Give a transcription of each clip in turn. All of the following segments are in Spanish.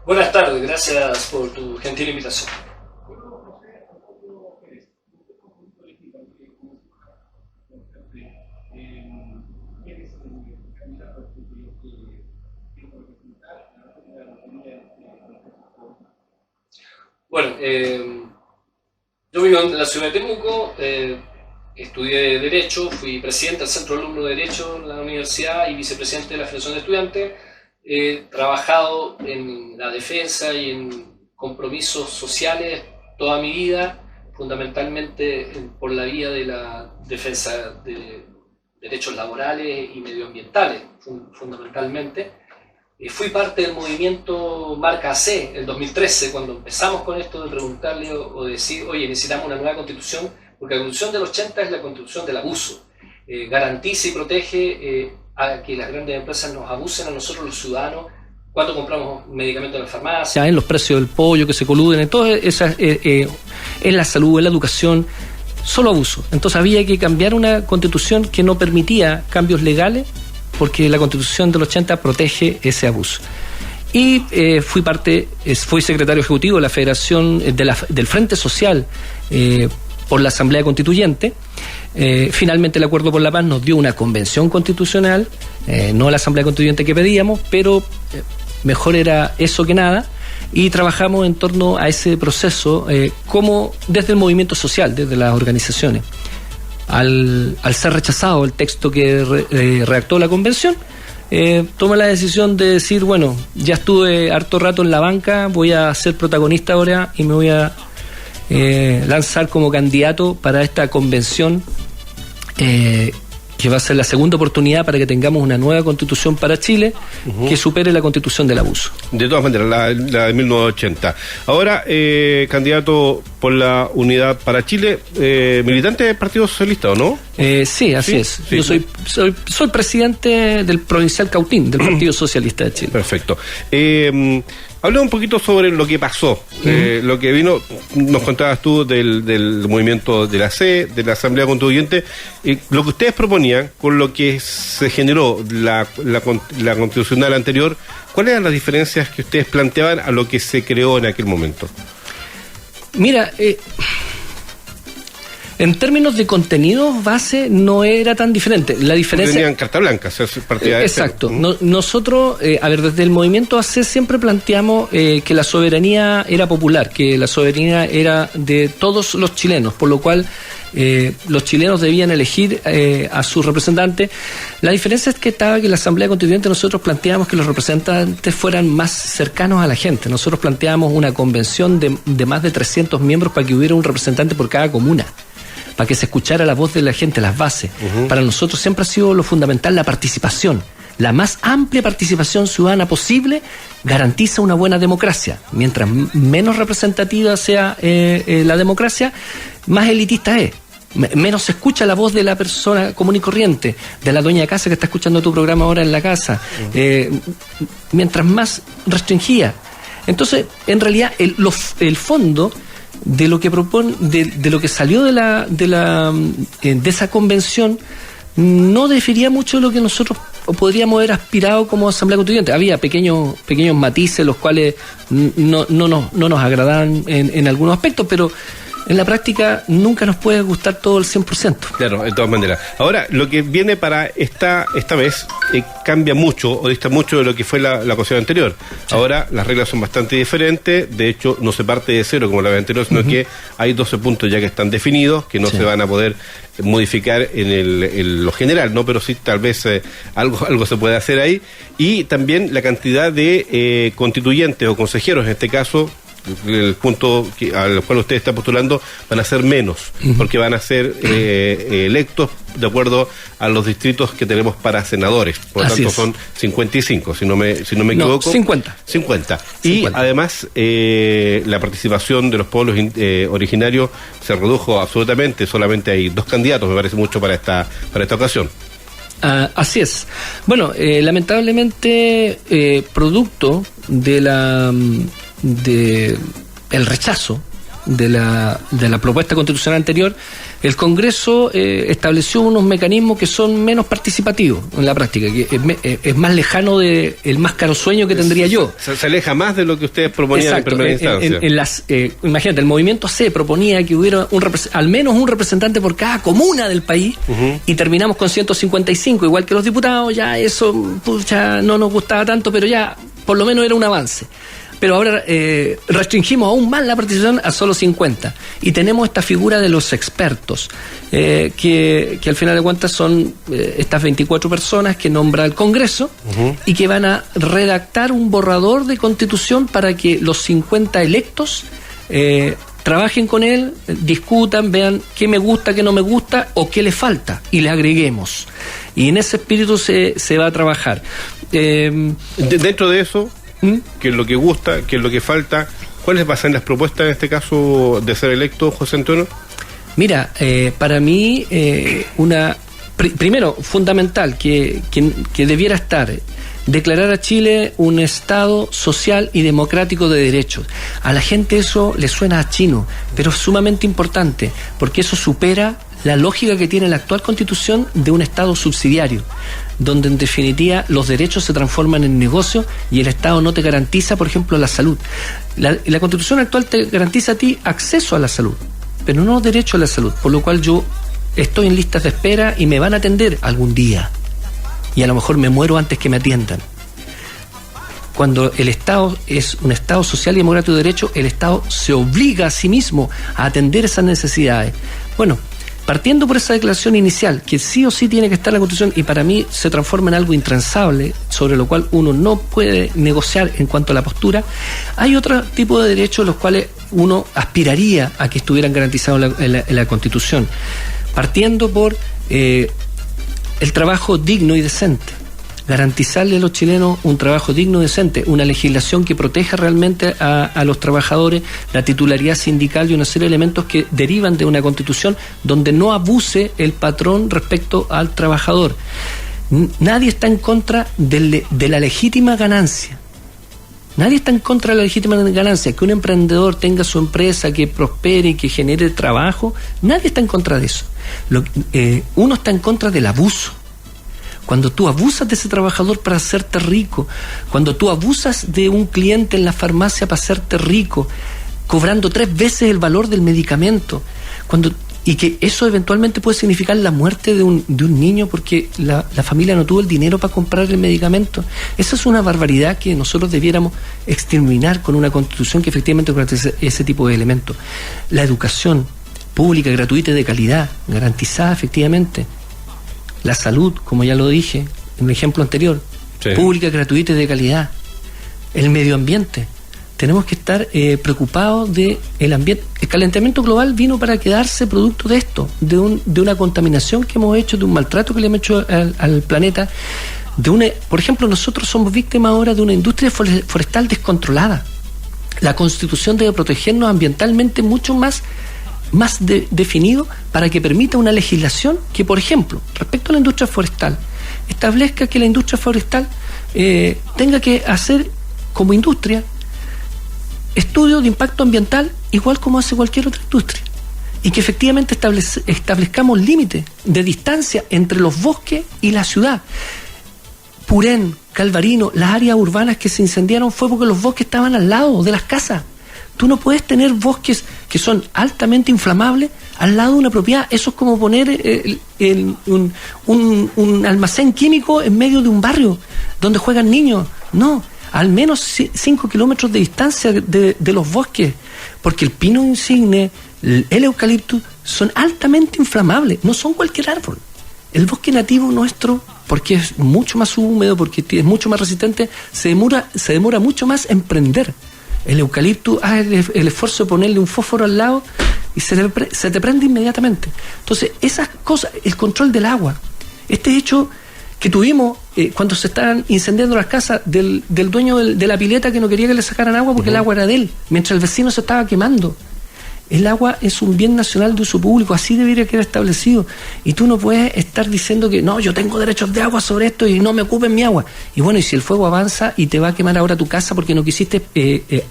Buenas tardes, gracias por tu gentil invitación. Bueno, yo vivo en la ciudad de Temuco, estudié Derecho, fui presidente del Centro de Alumnos de Derecho en la universidad y vicepresidente de la Federación de Estudiantes. He trabajado en la defensa y en compromisos sociales toda mi vida, fundamentalmente por la vía de la defensa de derechos laborales y medioambientales, fundamentalmente. Fui parte del movimiento Marca C en 2013, cuando empezamos con esto de preguntarle o decir, oye, necesitamos una nueva constitución, porque la constitución del 80 es la constitución del abuso. Garantiza y protege a que las grandes empresas nos abusen a nosotros los ciudadanos cuando compramos medicamentos en la farmacia, en los precios del pollo que se coluden, en todo esas, en la salud, en la educación, solo abuso. Entonces había que cambiar una constitución que no permitía cambios legales, porque la Constitución del 80 protege ese abuso. Y fui secretario ejecutivo de la Federación del Frente Social por la Asamblea Constituyente. Finalmente el Acuerdo por la Paz nos dio una convención constitucional, no la Asamblea Constituyente que pedíamos, pero mejor era eso que nada, y trabajamos en torno a ese proceso como desde el movimiento social, desde las organizaciones. Al ser rechazado el texto que redactó la convención, toma la decisión de decir, bueno, ya estuve harto rato en la banca, voy a ser protagonista ahora y me voy a lanzar como candidato para esta convención, que va a ser la segunda oportunidad para que tengamos una nueva constitución para Chile, que supere la constitución del abuso. De todas maneras, la de 1980. Ahora, candidato por la Unidad para Chile, militante del Partido Socialista, ¿o no? Sí, así es. Sí, yo soy presidente del Provincial Cautín, del Partido Socialista de Chile. Perfecto. Habla un poquito sobre lo que pasó, lo que vino, nos contabas tú del movimiento de la C, de la Asamblea Constituyente, lo que ustedes proponían con lo que se generó la constitucional anterior. ¿Cuáles eran las diferencias que ustedes planteaban a lo que se creó en aquel momento? Mira, en términos de contenidos base no era tan diferente. La diferencia... Tenían carta blanca, o sea, partida de exacto. Nosotros, desde el movimiento AC siempre planteamos que la soberanía era popular, que la soberanía era de todos los chilenos, por lo cual los chilenos debían elegir a sus representantes. La diferencia es que en la Asamblea Constituyente nosotros planteábamos que los representantes fueran más cercanos a la gente. Nosotros planteábamos una convención de más de 300 miembros para que hubiera un representante por cada comuna, para que se escuchara la voz de la gente, las bases. Para nosotros siempre ha sido lo fundamental la participación. La más amplia participación ciudadana posible garantiza una buena democracia. Mientras menos representativa sea la democracia, más elitista es. Menos se escucha la voz de la persona común y corriente, de la dueña de casa que está escuchando tu programa ahora en la casa. Mientras más restringida. Entonces, en realidad, el fondo de lo que propone, de lo que salió de esa convención, no difería mucho de lo que nosotros podríamos haber aspirado como Asamblea Constituyente. Había pequeños matices, los cuales no nos agradaban en algunos aspectos, pero en la práctica nunca nos puede gustar todo el 100%. Claro, de todas maneras. Ahora, lo que viene para esta vez cambia mucho o dista mucho de lo que fue la ocasión anterior. Sí. Ahora las reglas son bastante diferentes, de hecho no se parte de cero como la vez anterior, sino que hay 12 puntos ya que están definidos, que no se van a poder modificar en lo general, ¿no? Pero sí tal vez algo se puede hacer ahí. Y también la cantidad de constituyentes o consejeros, en este caso, el punto al cual usted está postulando, van a ser menos, porque van a ser electos de acuerdo a los distritos que tenemos para senadores. Por lo tanto, son 55, si no me equivoco. 50. Y además, la participación de los pueblos originarios se redujo absolutamente, solamente hay 2 candidatos, me parece mucho para esta ocasión. Así es. Bueno, lamentablemente, producto de el rechazo de la propuesta constitucional anterior, el Congreso estableció unos mecanismos que son menos participativos en la práctica, que es más lejano del más caro sueño que tendría yo. Se aleja más de lo que ustedes proponían. Exacto, en primera instancia. Imagínate, el movimiento C proponía que hubiera al menos un representante por cada comuna del país, y terminamos con 155, igual que los diputados. Ya eso ya no nos gustaba tanto, pero ya por lo menos era un avance. Pero ahora restringimos aún más la participación a solo 50. Y tenemos esta figura de los expertos, que al final de cuentas son estas 24 personas que nombra el Congreso, y que van a redactar un borrador de constitución para que los 50 electos trabajen con él, discutan, vean qué me gusta, qué no me gusta o qué le falta, y le agreguemos. Y en ese espíritu se va a trabajar. Dentro de eso, ¿qué es lo que gusta, qué es lo que falta? ¿Cuáles van a ser las propuestas en este caso de ser electo, José Antonio? Mira, para mí, primero, fundamental, que debiera estar declarar a Chile un Estado social y democrático de derechos. A la gente eso le suena a chino, pero es sumamente importante, porque eso supera la lógica que tiene la actual Constitución de un Estado subsidiario, donde en definitiva los derechos se transforman en negocio y el Estado no te garantiza, por ejemplo, la salud. La Constitución actual te garantiza a ti acceso a la salud, pero no derecho a la salud, por lo cual yo estoy en listas de espera y me van a atender algún día, y a lo mejor me muero antes que me atiendan. Cuando el Estado es un Estado social y democrático de derecho, el Estado se obliga a sí mismo a atender esas necesidades. Bueno, partiendo por esa declaración inicial, que sí o sí tiene que estar en la Constitución, y para mí se transforma en algo intransable, sobre lo cual uno no puede negociar en cuanto a la postura, hay otro tipo de derechos los cuales uno aspiraría a que estuvieran garantizados en la Constitución, partiendo por el trabajo digno y decente. Garantizarle a los chilenos un trabajo digno y decente, una legislación que proteja realmente a los trabajadores, la titularidad sindical y una serie de elementos que derivan de una Constitución donde no abuse el patrón respecto al trabajador. Nadie está en contra de la legítima ganancia. Nadie está en contra de la legítima ganancia. Que un emprendedor tenga su empresa, que prospere y que genere trabajo, nadie está en contra de eso. Uno está en contra del abuso. Cuando tú abusas de ese trabajador para hacerte rico, cuando tú abusas de un cliente en la farmacia para hacerte rico, cobrando 3 veces el valor del medicamento, y que eso eventualmente puede significar la muerte de un niño porque la familia no tuvo el dinero para comprar el medicamento. Esa es una barbaridad que nosotros debiéramos exterminar con una Constitución que efectivamente garantice ese tipo de elementos. La educación pública, gratuita y de calidad, garantizada efectivamente. La salud, como ya lo dije en el ejemplo anterior, sí, pública, gratuita y de calidad. El medio ambiente. Tenemos que estar preocupados del ambiente. El calentamiento global vino para quedarse producto de esto, de una contaminación que hemos hecho, de un maltrato que le hemos hecho al planeta. Por ejemplo, nosotros somos víctimas ahora de una industria forestal descontrolada. La Constitución debe protegernos ambientalmente mucho más definido para que permita una legislación que, por ejemplo, respecto a la industria forestal, establezca que la industria forestal tenga que hacer como industria estudios de impacto ambiental igual como hace cualquier otra industria, y que efectivamente establezcamos límites de distancia entre los bosques y la ciudad. Purén, Calvarino, las áreas urbanas que se incendiaron fue porque los bosques estaban al lado de las casas. Tú no puedes tener bosques que son altamente inflamables al lado de una propiedad. Eso es como poner un almacén químico en medio de un barrio donde juegan niños. No, al menos 5 kilómetros de distancia de los bosques, porque el pino insigne, el eucalipto, son altamente inflamables, no son cualquier árbol. El bosque nativo nuestro, porque es mucho más húmedo, porque es mucho más resistente, se demora mucho más en prender. El eucalipto hace el esfuerzo de ponerle un fósforo al lado y se te prende inmediatamente. Entonces, esas cosas, el control del agua, este hecho que tuvimos cuando se estaban incendiando las casas del dueño de la pileta, que no quería que le sacaran agua porque el agua era de él, mientras el vecino se estaba quemando. El agua es un bien nacional de uso público, así debería quedar establecido. Y tú no puedes estar diciendo que no, yo tengo derechos de agua sobre esto y no me ocupen mi agua. Y bueno, y si el fuego avanza y te va a quemar ahora tu casa porque no quisiste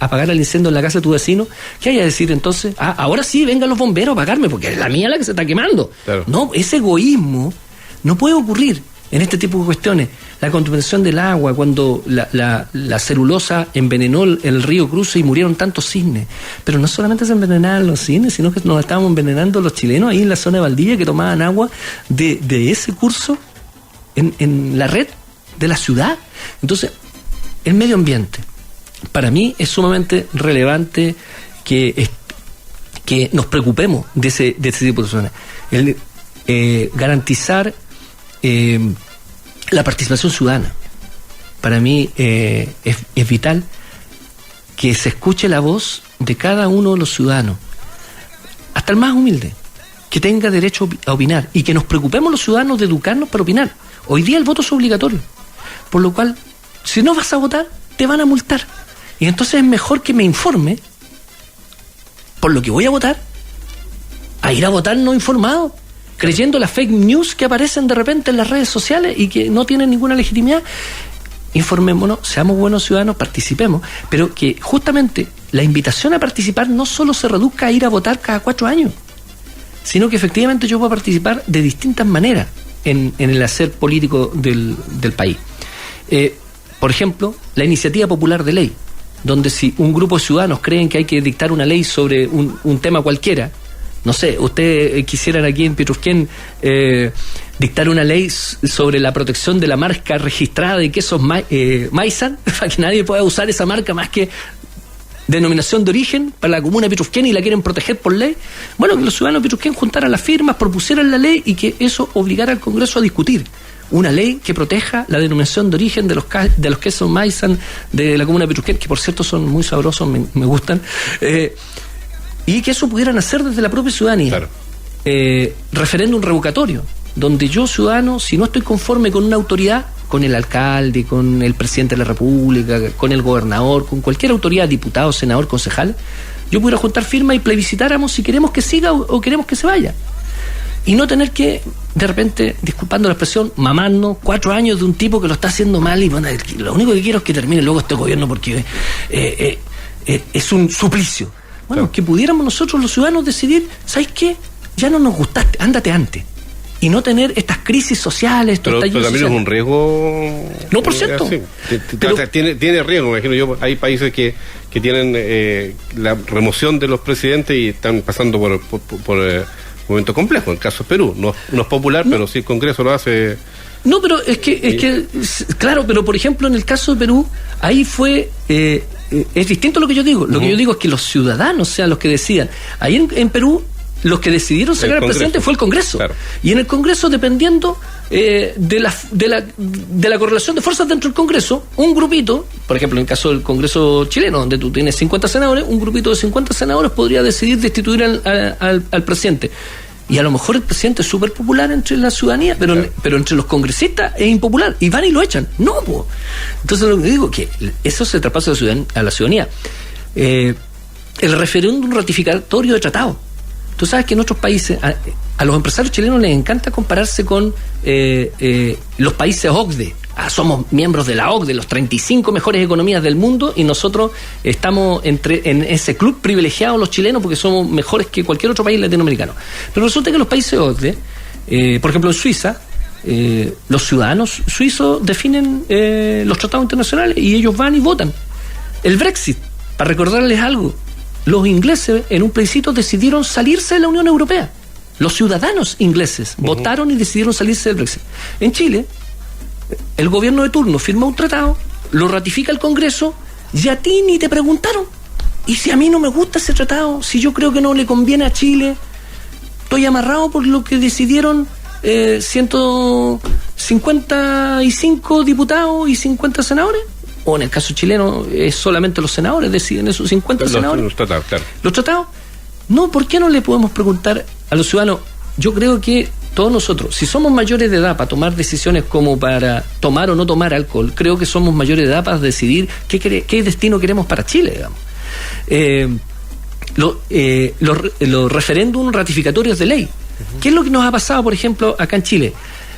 apagar el incendio en la casa de tu vecino, ¿qué hay a decir entonces? Ahora sí, vengan los bomberos a apagarme porque es la mía la que se está quemando. Claro. No, ese egoísmo no puede ocurrir en este tipo de cuestiones. La contaminación del agua, cuando la celulosa envenenó el río Cruce y murieron tantos cisnes. Pero no solamente se envenenaban los cisnes, sino que nos estábamos envenenando los chilenos ahí en la zona de Valdivia, que tomaban agua de ese curso en la red de la ciudad. Entonces, el medio ambiente, para mí es sumamente relevante que nos preocupemos de ese tipo de personas. Garantizar la participación ciudadana. Para mí es vital que se escuche la voz de cada uno de los ciudadanos, hasta el más humilde, que tenga derecho a opinar, y que nos preocupemos los ciudadanos de educarnos para opinar. Hoy día el voto es obligatorio, por lo cual, si no vas a votar, te van a multar. Y entonces es mejor que me informe por lo que voy a votar, a ir a votar no informado, creyendo las fake news que aparecen de repente en las redes sociales y que no tienen ninguna legitimidad. Informémonos, seamos buenos ciudadanos, participemos, pero que justamente la invitación a participar no solo se reduzca a ir a votar cada 4 años, sino que efectivamente yo pueda participar de distintas maneras en el hacer político del país. Por ejemplo, la iniciativa popular de ley, donde si un grupo de ciudadanos creen que hay que dictar una ley sobre un tema cualquiera, no sé, ustedes quisieran aquí en Petrusquén dictar una ley sobre la protección de la marca registrada de quesos Maisan, para que nadie pueda usar esa marca más que denominación de origen para la comuna de Petrusquén, y la quieren proteger por ley. Bueno, que los ciudadanos de Petrusquén juntaran las firmas, propusieran la ley y que eso obligara al Congreso a discutir una ley que proteja la denominación de origen de los quesos Maisan de la comuna de Petrusquén, que por cierto son muy sabrosos, me gustan. Y que eso pudieran hacer desde la propia ciudadanía. Claro. Referéndum revocatorio, donde yo, ciudadano, si no estoy conforme con una autoridad, con el alcalde, con el presidente de la República, con el gobernador, con cualquier autoridad, diputado, senador, concejal, yo pudiera juntar firmas y plebiscitáramos si queremos que siga o queremos que se vaya. Y no tener que, de repente, disculpando la expresión, mamarnos 4 años de un tipo que lo está haciendo mal y bueno, lo único que quiero es que termine luego este gobierno porque es un suplicio. Bueno, claro, que pudiéramos nosotros los ciudadanos decidir, ¿sabes qué? Ya no nos gustaste, ándate antes. Y no tener estas crisis sociales, estos pero también sociales. Es un riesgo. No, por cierto. Tiene riesgo, me imagino yo. Hay países que tienen la remoción de los presidentes y están pasando por momentos complejos. El caso es Perú. No es popular, pero sí el Congreso lo hace. No, pero es que claro, pero por ejemplo en el caso de Perú, ahí fue es distinto lo que yo digo. Lo que yo digo es que los ciudadanos sean los que decidan. Ahí en Perú los que decidieron sacar al presidente fue el Congreso. Claro. Y en el Congreso, dependiendo de la correlación de fuerzas dentro del Congreso, un grupito, por ejemplo en el caso del Congreso chileno, donde tú tienes 50 senadores, un grupito de 50 senadores podría decidir destituir al presidente. Y a lo mejor el presidente es súper popular entre la ciudadanía, pero entre los congresistas es impopular. Y van y lo echan. No, po. Entonces lo que digo es que eso se traspasa a la ciudadanía. El referéndum ratificatorio de tratado. Tú sabes que en otros países, a los empresarios chilenos les encanta compararse con los países OCDE. Somos miembros de la OCDE, los 35 mejores economías del mundo, y nosotros estamos en ese club privilegiado los chilenos porque somos mejores que cualquier otro país latinoamericano. Pero resulta que los países OCDE, por ejemplo en Suiza, los ciudadanos suizos definen los tratados internacionales y ellos van y votan. El Brexit, para recordarles algo, los ingleses en un plebiscito decidieron salirse de la Unión Europea. Los ciudadanos ingleses votaron y decidieron salirse del Brexit. En Chile, el gobierno de turno firma un tratado, lo ratifica el Congreso y a ti ni te preguntaron. Y si a mí no me gusta ese tratado, si yo creo que no le conviene a Chile, estoy amarrado por lo que decidieron 155 diputados y 50 senadores. O en el caso chileno es solamente los senadores deciden esos 50 senadores. Los tratados, claro. ¿Los tratados? No, ¿por qué no le podemos preguntar a los ciudadanos? Yo creo que todos nosotros, si somos mayores de edad para tomar decisiones como para tomar o no tomar alcohol, creo que somos mayores de edad para decidir qué destino queremos para Chile, digamos. los referéndums ratificatorios de ley. ¿Qué es lo que nos ha pasado, por ejemplo, acá en Chile?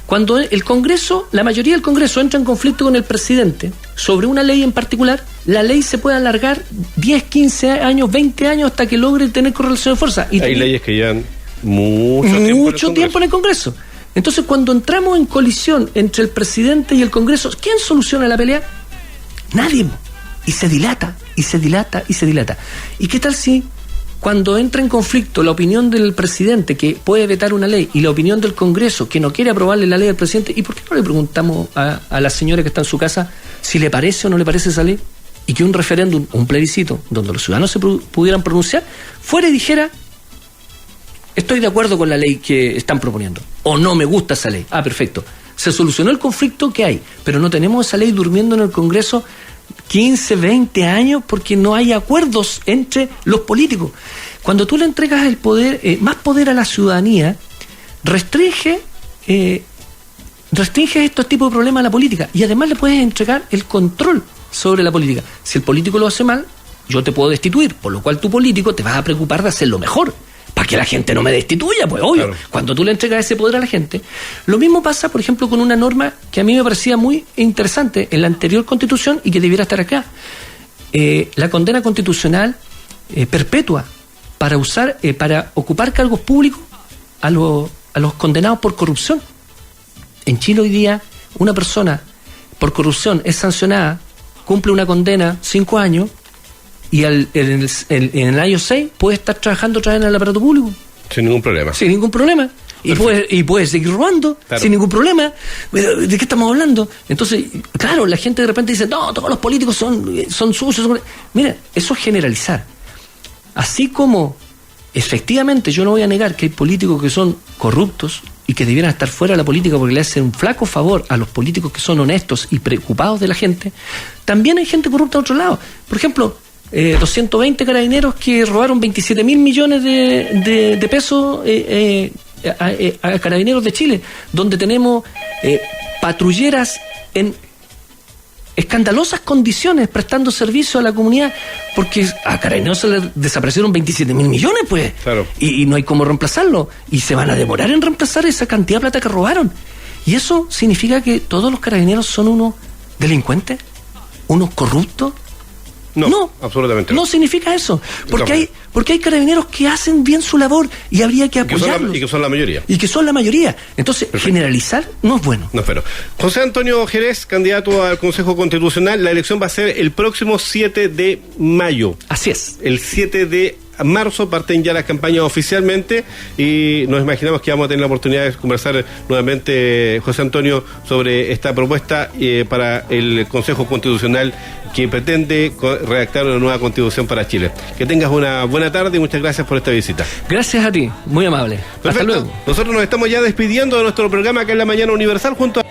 Cuando el Congreso, la mayoría del Congreso entra en conflicto con el presidente sobre una ley en particular, la ley se puede alargar 10, 15 años, 20 años hasta que logre tener correlación de fuerza. Y hay leyes que llevan mucho tiempo en el Congreso. Entonces, cuando entramos en colisión entre el presidente y el Congreso, ¿quién soluciona la pelea? Nadie. Y se dilata, y se dilata, y se dilata. ¿Y qué tal si cuando entra en conflicto la opinión del presidente, que puede vetar una ley, y la opinión del Congreso, que no quiere aprobarle la ley al presidente, ¿y por qué no le preguntamos a la señora que está en su casa si le parece o no le parece esa ley? Y que un referéndum, un plebiscito, donde los ciudadanos se pudieran pronunciar, fuera y dijera: estoy de acuerdo con la ley que están proponiendo, o no me gusta esa ley. Ah, perfecto. Se solucionó el conflicto que hay, pero no tenemos esa ley durmiendo en el Congreso 15, 20 años porque no hay acuerdos entre los políticos. Cuando tú le entregas el poder, más poder a la ciudadanía, restringe estos tipos de problemas a la política, y además le puedes entregar el control sobre la política. Si el político lo hace mal, yo te puedo destituir, por lo cual tu político te vas a preocupar de hacerlo mejor, para que la gente no me destituya, pues obvio. Claro. Cuando tú le entregas ese poder a la gente. Lo mismo pasa, por ejemplo, con una norma que a mí me parecía muy interesante en la anterior Constitución y que debiera estar acá. La condena constitucional perpetua para ocupar cargos públicos a los condenados por corrupción. En Chile hoy día, una persona por corrupción es sancionada, cumple una condena 5 años, y en el año 6 puede estar trabajando otra vez en el aparato público. Sin ningún problema. Sin ningún problema. Y puede seguir robando, claro, sin ningún problema. ¿De qué estamos hablando? Entonces, claro, la gente de repente dice: no, todos los políticos son sucios. Mira, eso es generalizar. Así como, efectivamente, yo no voy a negar que hay políticos que son corruptos y que debieran estar fuera de la política porque le hacen un flaco favor a los políticos que son honestos y preocupados de la gente, también hay gente corrupta a otro lado. Por ejemplo, 220 carabineros que robaron 27.000 millones de pesos a Carabineros de Chile, donde tenemos patrulleras en escandalosas condiciones prestando servicio a la comunidad, porque a Carabineros se le desaparecieron 27.000 millones, pues, claro, y no hay cómo reemplazarlo, y se van a demorar en reemplazar esa cantidad de plata que robaron. Y eso significa que todos los carabineros son unos delincuentes, unos corruptos. No, absolutamente no significa eso, porque hay carabineros que hacen bien su labor y habría que apoyarlos. Y que son la mayoría. Entonces, perfecto, generalizar no es bueno. No, pero José Antonio Jerez, candidato al Consejo Constitucional, la elección va a ser el próximo 7 de mayo. Así es. El 7 de marzo parten ya las campañas oficialmente y nos imaginamos que vamos a tener la oportunidad de conversar nuevamente, José Antonio, sobre esta propuesta para el Consejo Constitucional que pretende redactar una nueva constitución para Chile. Que tengas una buena tarde y muchas gracias por esta visita. Gracias a ti, muy amable. Perfecto. Hasta luego. Nosotros nos estamos ya despidiendo de nuestro programa acá en La Mañana Universal junto a